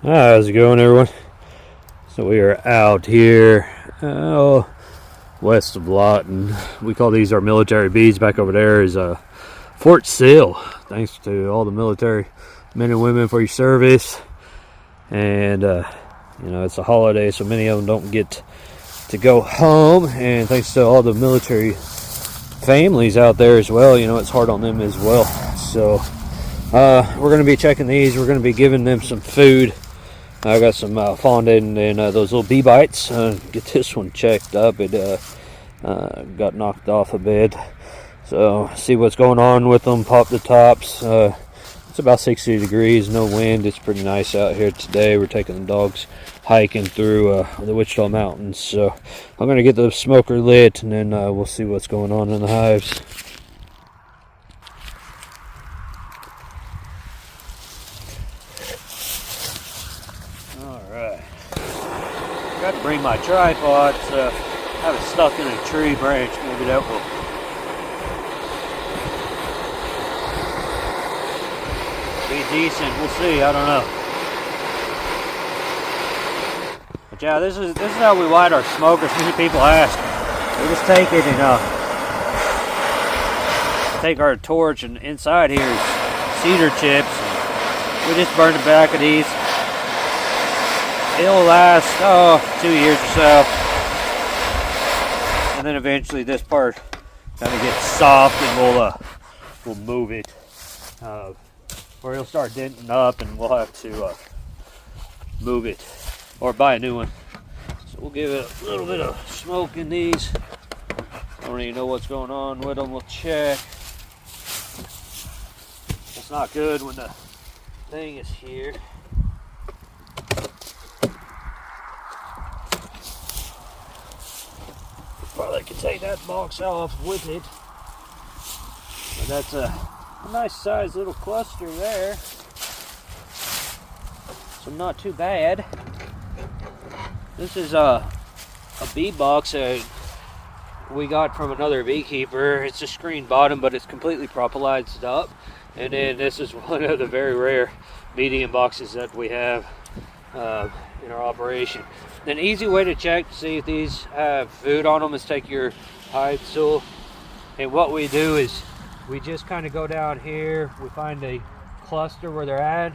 How's it going, everyone? So we are out here west of Lawton. We call these our military bees. Back over there is Fort Sill. Thanks to all the military men and women for your service. And it's a holiday, so many of them don't get to go home. And thanks to all the military families out there as well. It's hard on them as well. So we're going to be checking these. We're going to be giving them some food. I got some fondant and those little bee bites. Get this one checked up. It got knocked off a bit. So see what's going on with them. Pop the tops. It's about 60 degrees, no wind. It's pretty nice out here today. We're taking the dogs hiking through the Wichita Mountains. So I'm going to get the smoker lit, and then we'll see what's going on in the hives. Got to bring my tripod, so I have it stuck in a tree branch. Maybe that will be decent. We'll see. I don't know. But yeah, this is how we light our smokers. Many people ask. We just take it and take our torch, and inside here is cedar chips. We just burn the back of these. It'll last 2 years or so, and then eventually this part kind of gets soft, and we'll move it, or it'll start denting up, and we'll have to move it or buy a new one. So we'll give it a little bit of smoke in these. I don't even know what's going on with them. We'll check. It's not good when the thing is here. Probably could take that box off with it. But that's a nice sized little cluster there. So not too bad. This is a bee box that we got from another beekeeper. It's a screen bottom, but it's completely propolized up. And then this is one of the very rare medium boxes that we have in our operation. An easy way to check to see if these have food on them is take your hive tool, and what we do is we just kind of go down here, we find a cluster where they're at,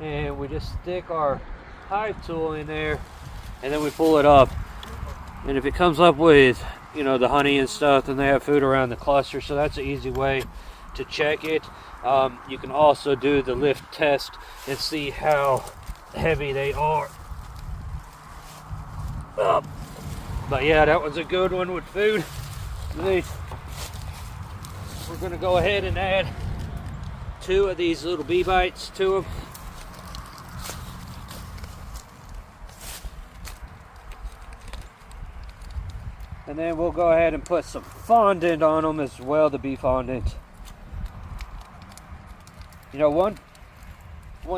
and we just stick our hive tool in there, and then we pull it up, and if it comes up with the honey and stuff, then they have food around the cluster. So that's an easy way to check it. You can also do the lift test and see how heavy they are. But yeah, that was a good one with food. We're going to go ahead and add 2 of these little bee bites to them. And then we'll go ahead and put some fondant on them as well, the bee fondant. One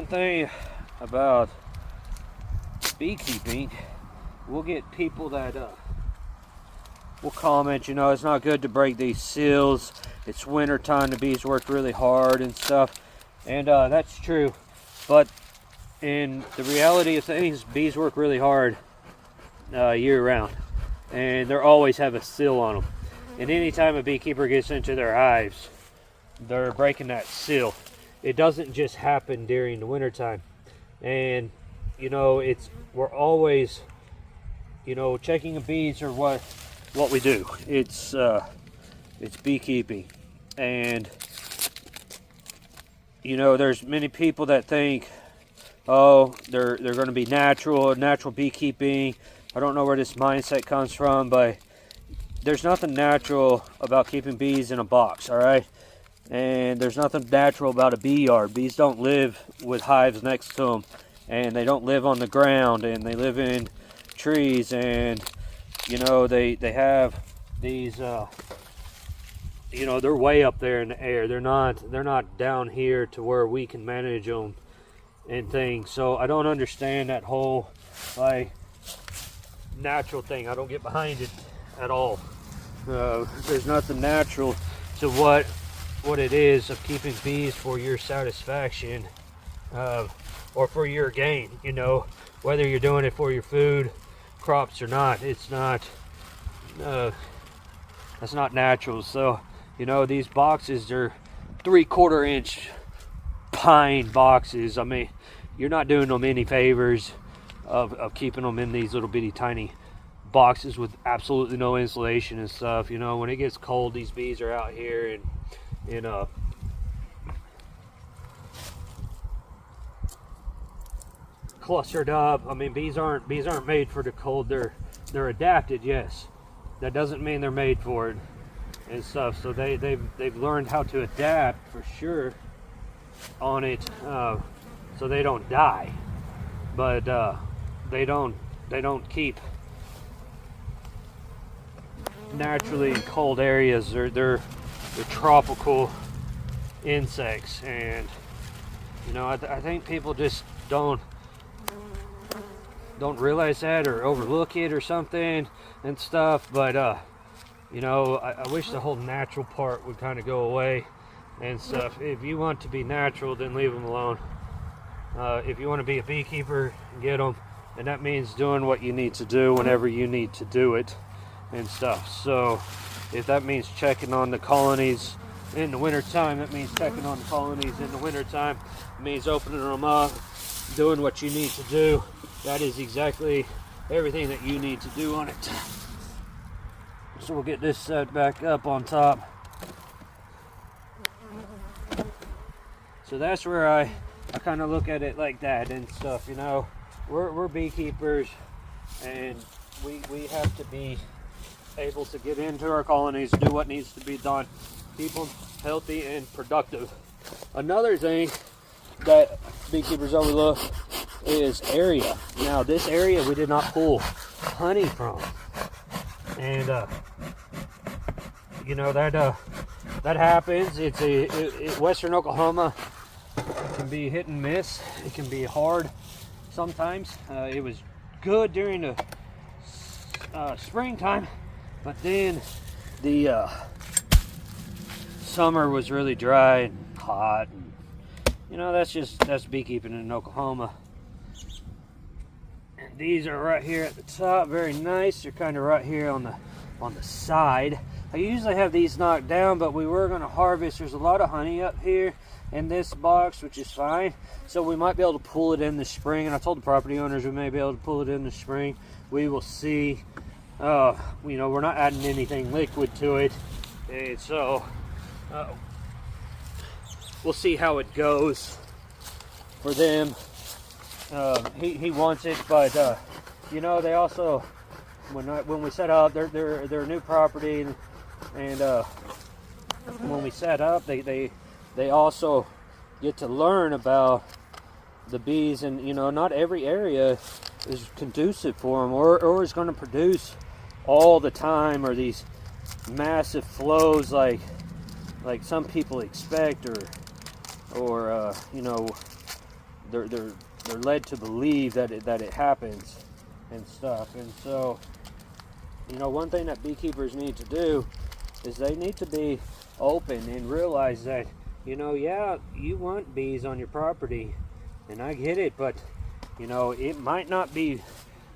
thing about beekeeping, we'll get people that will comment, it's not good to break these seals. It's winter time, the bees work really hard and stuff. And that's true. But in the reality of things, bees work really hard year round. And they always have a seal on them. And anytime a beekeeper gets into their hives, they're breaking that seal. It doesn't just happen during the winter time. And we're always checking the bees are what we do. It's beekeeping, and there's many people that think, they're going to be natural beekeeping. I don't know where this mindset comes from, but there's nothing natural about keeping bees in a box, all right? And there's nothing natural about a bee yard. Bees don't live with hives next to them, and they don't live on the ground, and they live in trees, and they have these they're way up there in the air. They're not down here to where we can manage them and things. So I don't understand that whole natural thing. I don't get behind it at all. There's nothing natural to what it is of keeping bees for your satisfaction or for your gain. You know, whether you're doing it for your food crops or not, it's not that's not natural. So, you know, these boxes are 3/4 inch pine boxes. I mean, you're not doing them any favors of keeping them in these little bitty tiny boxes with absolutely no insulation and stuff. You know, when it gets cold, these bees are out here and clustered up. I mean, bees aren't made for the cold. They're adapted, yes. That doesn't mean they're made for it and stuff. So they've learned how to adapt for sure on it, so they don't die. But they don't keep naturally in cold areas. They're tropical insects, and you know, I think people just don't realize that or overlook it or something and stuff. But you know, I wish the whole natural part would kind of go away and stuff. If you want to be natural, then leave them alone. If you want to be a beekeeper, get them, and that means doing what you need to do whenever you need to do it and stuff. So if that means checking on the colonies in the wintertime, that means checking on the colonies in the wintertime. It means opening them up, doing what you need to do. That is exactly everything that you need to do on it. So we'll get this set back up on top. So that's where I kind of look at it like that and stuff. You know, we're beekeepers, and we have to be able to get into our colonies, do what needs to be done, keep them healthy and productive. Another thing that beekeepers overlook is area. Now, this area we did not pull honey from, and you know, that happens. It's Western Oklahoma. It can be hit and miss. It can be hard sometimes. It was good during the springtime, but then the summer was really dry and hot, and you know, that's beekeeping in Oklahoma. And these are right here at the top, very nice. They're kind of right here on the side. I usually have these knocked down, but we were going to harvest. There's a lot of honey up here in this box, which is fine. So we might be able to pull it in the spring, and I told the property owners we may be able to pull it in the spring. We will see. You know, we're not adding anything liquid to it, and so we'll see how it goes for them. He wants it, but you know, they also, when we set up, they're a new property, and when we set up, they also get to learn about the bees, and you know, not every area is conducive for them, or is going to produce all the time, or these massive flows like some people expect, or you know, they're led to believe that it happens and stuff. And so, you know, one thing that beekeepers need to do is they need to be open and realize that, you know, yeah, you want bees on your property, and I get it, but you know, it might not be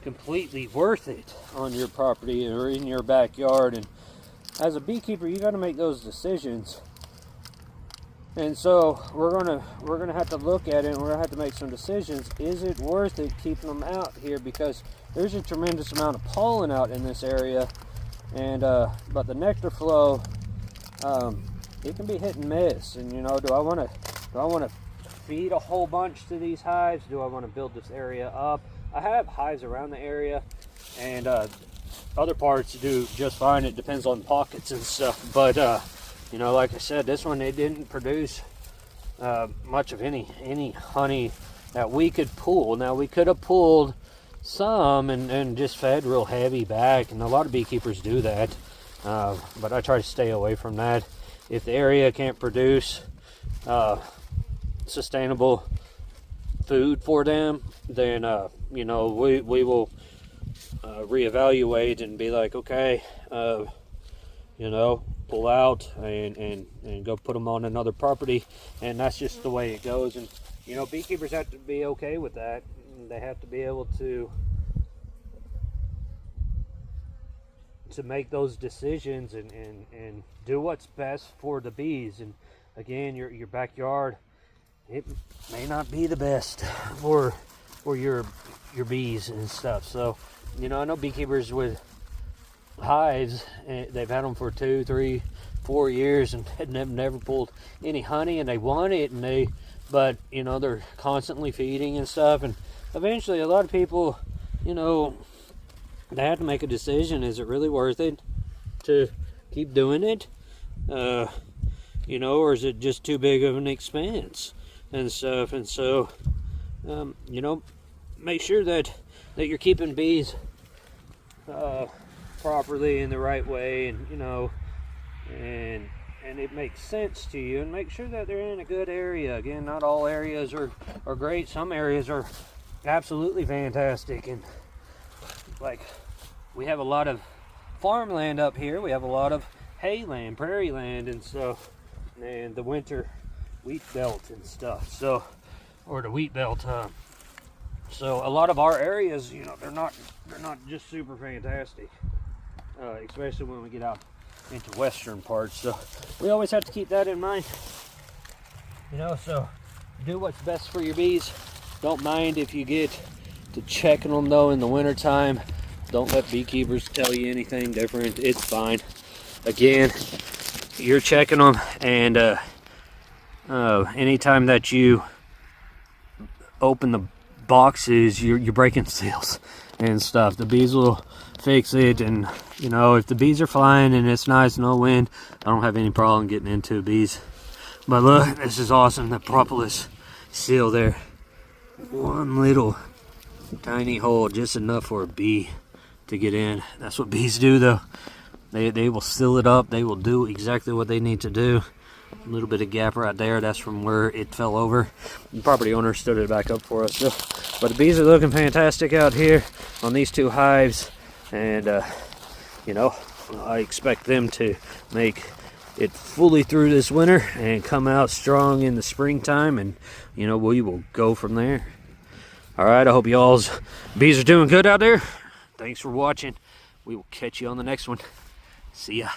completely worth it on your property or in your backyard. And as a beekeeper, you got to make those decisions. And so we're gonna have to look at it, and we're gonna have to make some decisions. Is it worth it keeping them out here? Because there's a tremendous amount of pollen out in this area, and but the nectar flow, it can be hit and miss. And you know, do I want to feed a whole bunch to these hives? Do I want to build this area up? I have hives around the area, and other parts do just fine. It depends on pockets and stuff. But you know, like I said, this one, it didn't produce much of any honey that we could pull. Now, we could have pulled some and just fed real heavy back, and a lot of beekeepers do that. But I try to stay away from that. If the area can't produce sustainable food for them, then you know, we will reevaluate and be like, okay, you know, pull out and go put them on another property. And that's just the way it goes. And you know, beekeepers have to be okay with that. They have to be able to make those decisions and do what's best for the bees. And again, your backyard, it may not be the best for your bees and stuff. So, you know, I know beekeepers with hives, they've had them for 2, 3, 4 years and have never pulled any honey, and they want it, but you know, they're constantly feeding and stuff, and eventually a lot of people, you know, they have to make a decision. Is it really worth it to keep doing it? You know, or is it just too big of an expense and stuff? And so, you know, make sure that you're keeping bees properly in the right way, and you know, and it makes sense to you, and make sure that they're in a good area. Again, not all areas are great. Some areas are absolutely fantastic, and like, we have a lot of farmland up here. We have a lot of hay land, prairie land, and so, and the winter wheat belt and stuff. So, or the wheat belt. So a lot of our areas, you know, they're not just super fantastic, especially when we get out into western parts. So we always have to keep that in mind. You know, so do what's best for your bees. Don't mind if you get to checking them though in the winter time. Don't let beekeepers tell you anything different. It's fine. Again, you're checking them, and anytime that you open the boxes, you're breaking seals and stuff. The bees will fix it, and you know, if the bees are flying and it's nice, no wind, I don't have any problem getting into bees. But look, this is awesome. The propolis seal there. One little tiny hole, just enough for a bee to get in. That's what bees do though. They will seal it up. They will do exactly what they need to do. A little bit of gap right there, that's from where it fell over. The property owner stood it back up for us. So, but the bees are looking fantastic out here on these 2 hives, and you know, I expect them to make it fully through this winter and come out strong in the springtime, and you know, we will go from there. All right, I hope y'all's bees are doing good out there. Thanks for watching. We will catch you on the next one. See ya.